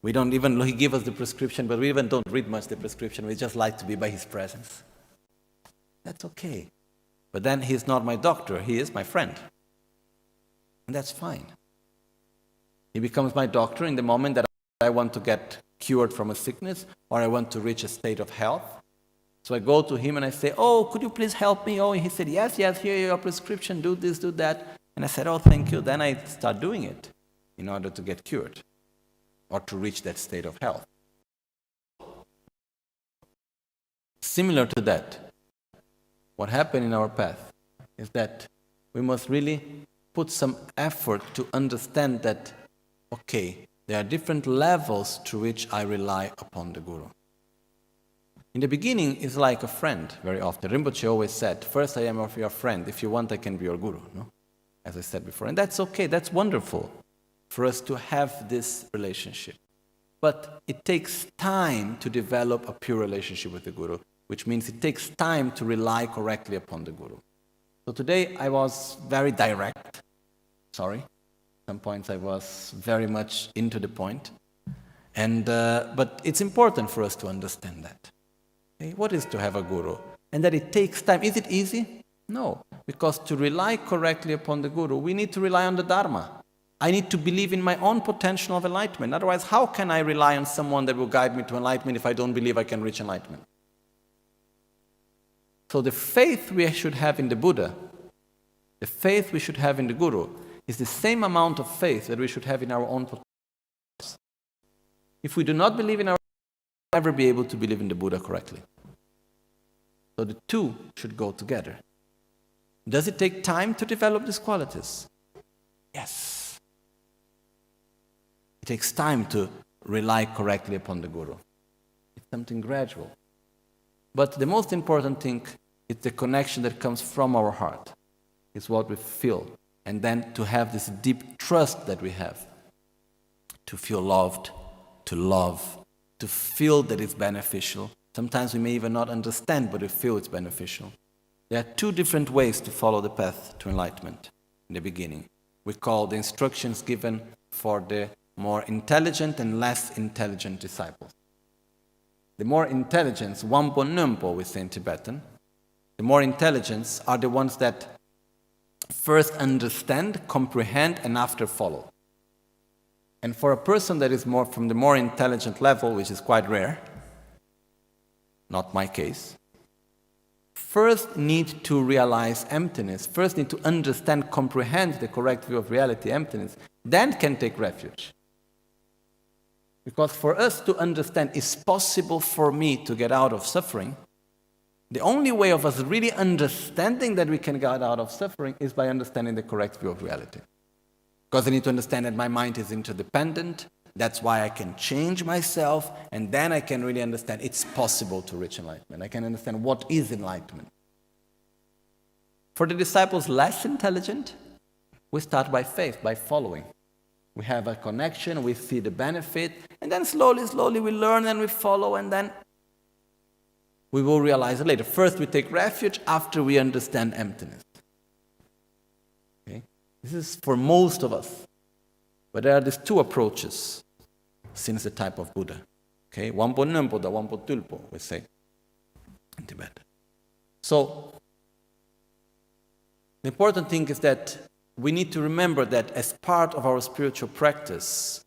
We don't even, he gives us the prescription, but we even don't read much the prescription. We just like to be by his presence. That's okay. But then he's not my doctor, he is my friend. And that's fine. He becomes my doctor in the moment that I want to get cured from a sickness or I want to reach a state of health. So I go to him and I say, oh, could you please help me? Oh, and he said, yes, here your prescription, do this, do that. And I said, oh, thank you. Then I start doing it in order to get cured or to reach that state of health. Similar to that, what happened in our path is that we must really put some effort to understand that, okay, there are different levels to which I rely upon the guru. In the beginning, it's like a friend, very often. Rinpoche always said, first I am your friend. If you want, I can be your guru. No? As I said before. And that's okay, that's wonderful for us to have this relationship. But it takes time to develop a pure relationship with the guru, which means it takes time to rely correctly upon the guru. So today I was very direct. Sorry. Some points I was very much into the point. But it's important for us to understand that. Okay? What is to have a guru? And that it takes time. Is it easy? No. Because to rely correctly upon the guru, we need to rely on the Dharma. I need to believe in my own potential of enlightenment. Otherwise, how can I rely on someone that will guide me to enlightenment if I don't believe I can reach enlightenment? So the faith we should have in the Buddha, the faith we should have in the Guru, is the same amount of faith that we should have in our own potential. If we do not believe in our own, we'll never be able to believe in the Buddha correctly. So the two should go together. Does it take time to develop these qualities? Yes. It takes time to rely correctly upon the Guru. It's something gradual. But the most important thing is the connection that comes from our heart. It's what we feel. And then to have this deep trust that we have. To feel loved, to love, to feel that it's beneficial. Sometimes we may even not understand, but we feel it's beneficial. There are two different ways to follow the path to enlightenment in the beginning. We call the instructions given for the more intelligent and less intelligent disciples. The more intelligence, Wampo Numpo, we say in Tibetan, the more intelligence are the ones that first understand, comprehend, and after follow. And for a person that is more from the more intelligent level, which is quite rare, not my case, first need to realize emptiness, first need to understand, comprehend the correct view of reality, emptiness, then can take refuge. Because for us to understand, it's possible for me to get out of suffering, The only way of us really understanding that we can get out of suffering is by understanding the correct view of reality. Because I need to understand that my mind is interdependent. That's why I can change myself, and then I can really understand it's possible to reach enlightenment. I can understand what is enlightenment. For the disciples less intelligent, we start by faith, by following. We have a connection, we see the benefit, and then slowly we learn and we follow, and then we will realize it later. First we take refuge after we understand emptiness. Okay? This is for most of us. But there are these two approaches since the type of Buddha. Okay? Wampo Nampo da Wampo Tulpo, we say in Tibet. So, the important thing is that we need to remember that as part of our spiritual practice,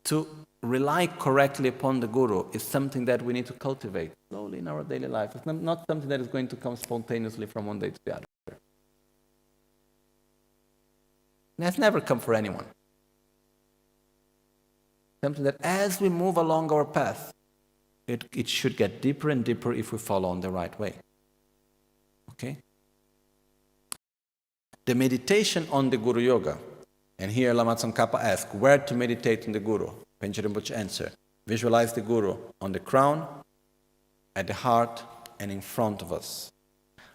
to rely correctly upon the Guru is something that we need to cultivate slowly in our daily life. It's not something that is going to come spontaneously from one day to the other. It has never come for anyone. Something that as we move along our path, it should get deeper and deeper if we follow on the right way. Okay? The meditation on the Guru Yoga, and here Lama Tsongkhapa asks, where to meditate on the Guru? Panchen Rinpoche answer, visualize the Guru on the crown, at the heart, and in front of us.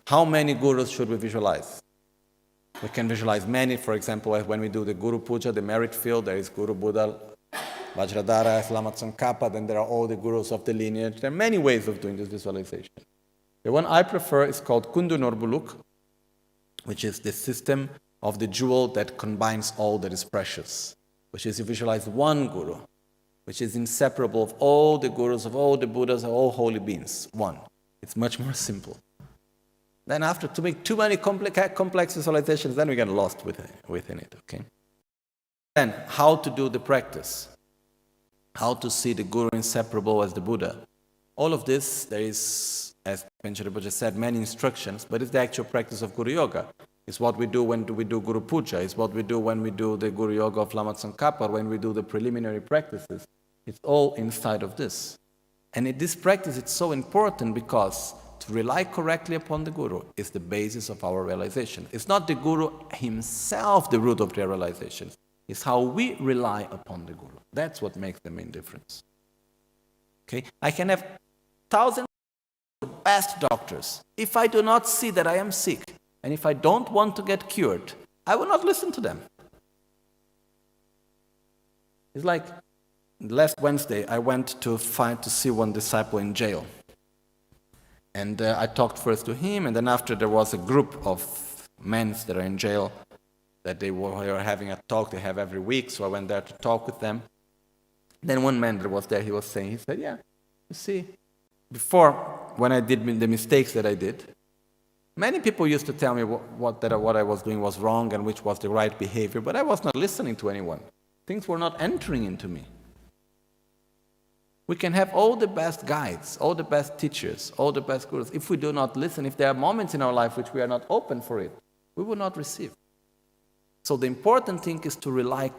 How many Gurus should we visualize? We can visualize many. For example, when we do the Guru Puja, the merit field, there is Guru Buddha, Vajradhara, Lama Tsongkhapa, then there are all the Gurus of the lineage. There are many ways of doing this visualization. The one I prefer is called Kundu Norbuluk, which is the system of the jewel that combines all that is precious, which is you visualize one Guru, which is inseparable of all the Gurus, of all the Buddhas, of all holy beings. One. It's much more simple. Then after, to make too many complex visualizations, then we get lost within it, okay? Then, how to do the practice? How to see the Guru inseparable as the Buddha? All of this, there is, as Panchen Rinpoche said, many instructions, but it's the actual practice of Guru Yoga. It's what we do when we do Guru Puja. It's what we do when we do the Guru Yoga of Lama Tsongkhapa, when we do the preliminary practices. It's all inside of this. And in this practice, it's so important because to rely correctly upon the Guru is the basis of our realization. It's not the Guru himself the root of their realization. It's how we rely upon the Guru. That's what makes the main difference. Okay? I can have thousands of the best doctors. If I do not see that I am sick, and if I don't want to get cured, I will not listen to them. It's like last Wednesday, I went to see one disciple in jail. And I talked first to him, and then after there was a group of men that are in jail that they were having a talk they have every week, so I went there to talk with them. Then one man that was there, he said, yeah, you see, before, when I did the mistakes that I did, many people used to tell me what I was doing was wrong and which was the right behavior, but I was not listening to anyone. Things were not entering into me. We can have all the best guides, all the best teachers, all the best gurus. If we do not listen, if there are moments in our life which we are not open for it, we will not receive. So the important thing is to rely.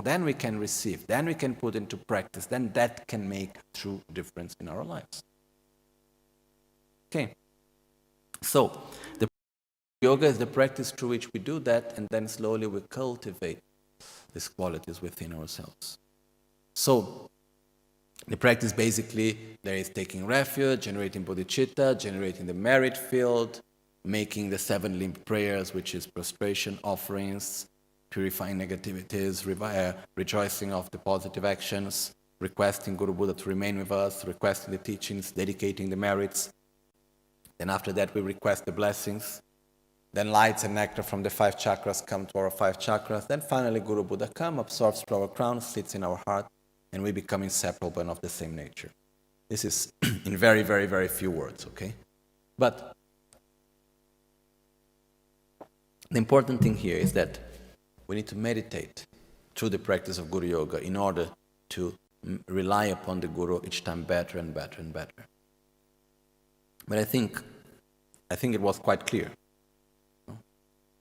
Then we can receive. Then we can put into practice. Then that can make true difference in our lives. Okay. So the yoga is the practice through which we do that, and then slowly we cultivate these qualities within ourselves. So the practice basically, there is taking refuge, generating bodhicitta, generating the merit field, making the 7 limb prayers, which is prostration, offerings, purifying negativities, rejoicing of the positive actions, requesting Guru Buddha to remain with us, requesting the teachings, dedicating the merits. Then after that we request the blessings. Then lights and nectar from the 5 chakras come to our 5 chakras. Then finally Guru Buddha comes, absorbs through our crown, sits in our heart, and we become inseparable and of the same nature. This is in very, very, very few words, okay? But the important thing here is that we need to meditate through the practice of Guru Yoga in order to rely upon the Guru each time better and better and better. But I think it was quite clear.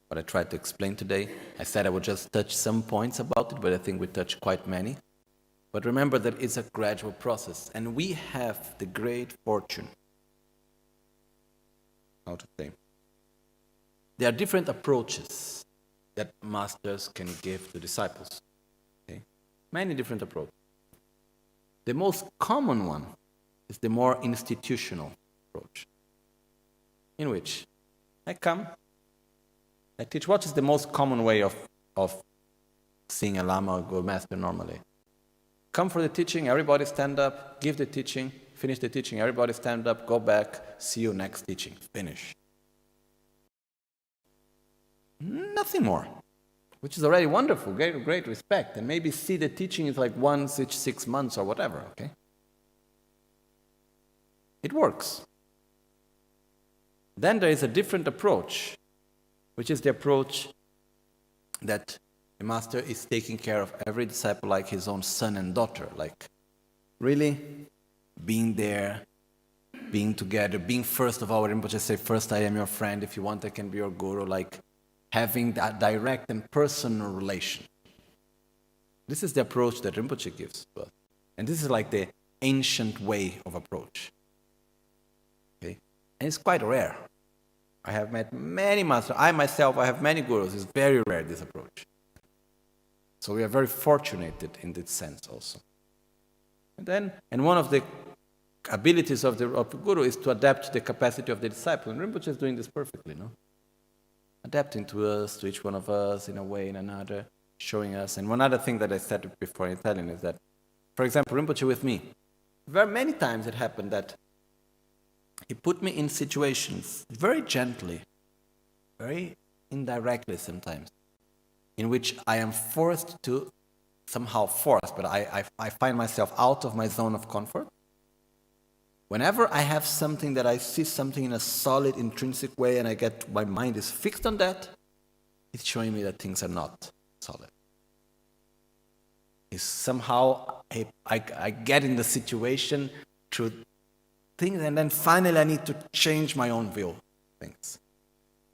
What I tried to explain today, I said I would just touch some points about it, but I think we touched quite many. But remember that it's a gradual process, and we have the great fortune how to say, there are different approaches that masters can give to disciples. Okay? Many different approaches. The most common one is the more institutional approach, in which I come, I teach. What is the most common way of seeing a Lama or Guru Master normally? Come for the teaching, everybody stand up, give the teaching, finish the teaching, everybody stand up, go back, see you next teaching, finish. Nothing more, which is already wonderful, great respect, and maybe see the teaching is like once each 6 months or whatever, okay? It works. Then there is a different approach, which is the approach that the master is taking care of every disciple like his own son and daughter, like really being there, being together, being first of all, Rinpoche say, first I am your friend, if you want I can be your guru, like having that direct and personal relation. This is the approach that Rinpoche gives to us. And this is like the ancient way of approach. Okay? And it's quite rare. I have met many masters. I myself, I have many gurus. It's very rare, this approach. So we are very fortunate in this sense also. And one of the abilities of the guru is to adapt to the capacity of the disciple. And Rinpoche is doing this perfectly, no? Adapting to us, to each one of us in a way, in another, showing us. And one other thing that I said before in Italian is that, for example, Rinpoche with me, very many times it happened that he put me in situations very gently, very indirectly sometimes, in which I am forced to, somehow forced, but I find myself out of my zone of comfort. Whenever I have something that I see something in a solid, intrinsic way and my mind is fixed on that, it's showing me that things are not solid. It's somehow, I get in the situation through things and then finally I need to change my own view of things.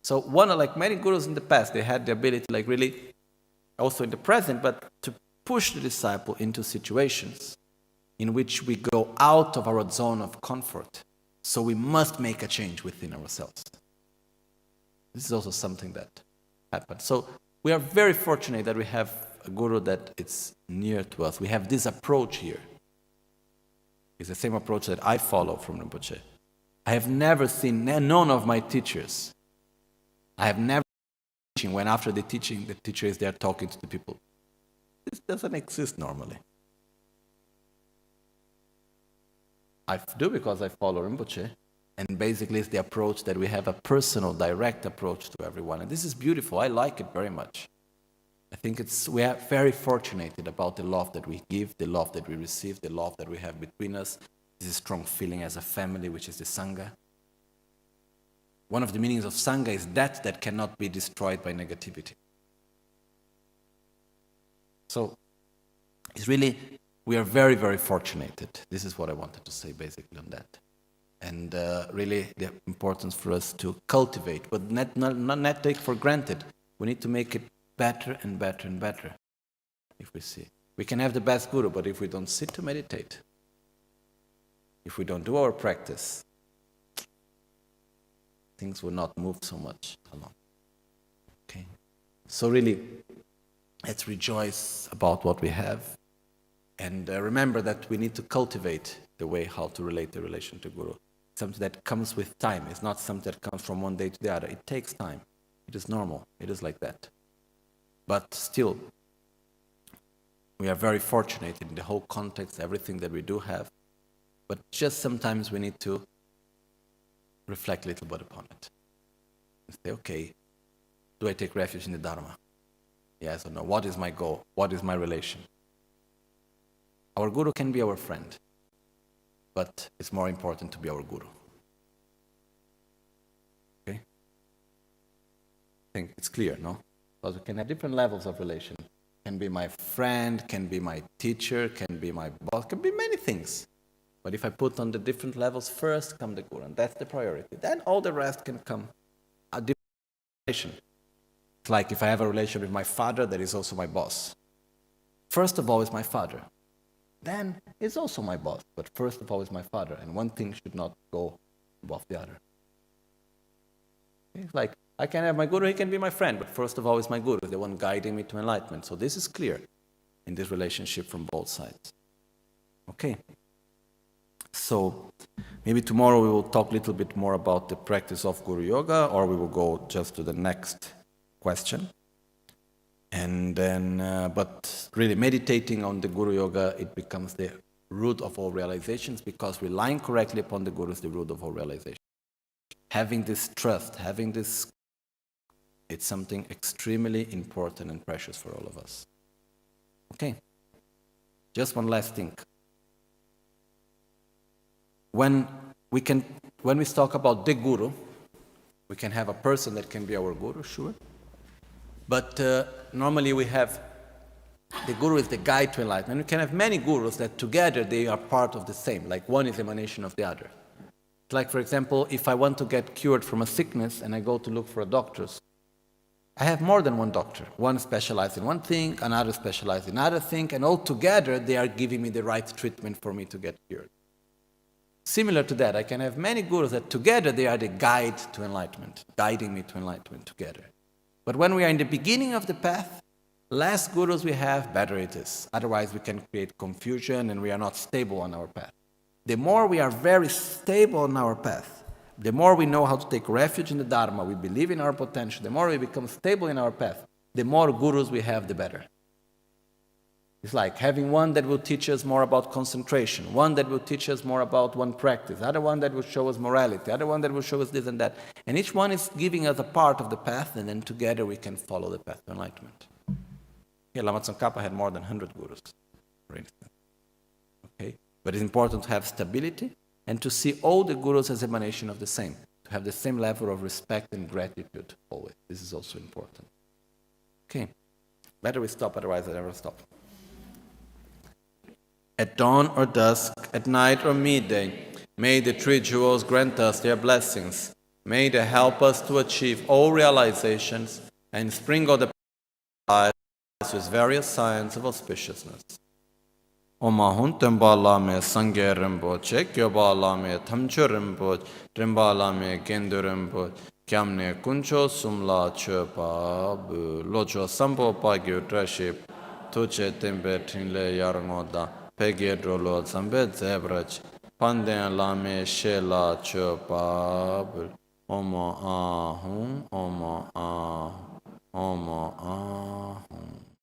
So like many gurus in the past, they had the ability, like really, also in the present, but to push the disciple into situations in which we go out of our zone of comfort. So we must make a change within ourselves. This is also something that happened. So we are very fortunate that we have a guru that is near to us. We have this approach here. It's the same approach that I follow from Rinpoche. I have never seen none of my teachers. I have never seen when after the teaching, the teacher is there talking to the people. This doesn't exist normally. I do because I follow Rinpoche, and basically it's the approach that we have a personal, direct approach to everyone. And this is beautiful. I like it very much. I think we are very fortunate about the love that we give, the love that we receive, the love that we have between us. This strong feeling as a family, which is the Sangha. One of the meanings of Sangha is that cannot be destroyed by negativity. So, it's really, we are very, very fortunate. This is what I wanted to say basically on that. And really the importance for us to cultivate, but not take for granted. We need to make it better and better and better. If we see, we can have the best guru, but if we don't sit to meditate, if we don't do our practice, things will not move so much along. Okay, so really, let's rejoice about what we have, and remember that we need to cultivate the way how to relate the relation to Guru. Something that comes with time. It's not something that comes from one day to the other. It takes time. It is normal. It is like that. But still, we are very fortunate in the whole context, everything that we do have. But just sometimes we need to reflect a little bit upon it. And say, okay, do I take refuge in the Dharma? Yes or no? What is my goal? What is my relation? Our Guru can be our friend, but it's more important to be our Guru. Okay? I think it's clear, no? Because we can have different levels of relation. Can be my friend, can be my teacher, can be my boss, can be many things. But if I put on the different levels, first come the Guru, and that's the priority. Then all the rest can come. A different relation. It's like if I have a relation with my father, that is also my boss. First of all, is my father. Then it's also my boss. But first of all, is my father. And one thing should not go above the other. It's like, I can have my guru, he can be my friend, but first of all, he's my guru, the one guiding me to enlightenment. So this is clear in this relationship from both sides. Okay. So maybe tomorrow we will talk a little bit more about the practice of Guru Yoga, or we will go just to the next question. And then, but really meditating on the Guru Yoga, it becomes the root of all realizations, because relying correctly upon the Guru is the root of all realization. Having this trust, having this, it's something extremely important and precious for all of us. Okay. Just one last thing. When we talk about the Guru, we can have a person that can be our Guru, sure. But normally we have, the Guru is the guide to enlightenment. We can have many Gurus that together they are part of the same, like one is emanation of the other. Like, for example, if I want to get cured from a sickness and I go to look for a doctor, I have more than one doctor. One specialized in one thing, another specialized in another thing, and all together they are giving me the right treatment for me to get cured. Similar to that, I can have many Gurus that together they are the guide to enlightenment, guiding me to enlightenment together. But when we are in the beginning of the path, less Gurus we have, better it is. Otherwise we can create confusion and we are not stable on our path. The more we are very stable on our path, the more we know how to take refuge in the Dharma, we believe in our potential, the more we become stable in our path, the more Gurus we have, the better. It's like having one that will teach us more about concentration, one that will teach us more about one practice, other one that will show us morality, other one that will show us this and that. And each one is giving us a part of the path, and then together we can follow the path to enlightenment. Here, Lama Tsongkhapa had more than 100 Gurus, for instance. Okay? But it's important to have stability and to see all the Gurus as emanation of the same, to have the same level of respect and gratitude always. This is also important. Okay. Better we stop, otherwise I never stop. At dawn or dusk, at night or midday, may the three jewels grant us their blessings. May they help us to achieve all realizations and sprinkle the lives with various signs of auspiciousness. Oma huntem bala me sangye rinpoche, kyo bala me thamcho rinpoche, trimbala me gendo rinpoche, kyamne kuncho sumla chopa, locho sampo pagyo traship, tuche tempe trinle yarangoda, pegedro lo zambe zebrach, panden lame shela chopa, omo ahum, omo ahum, omo ahum.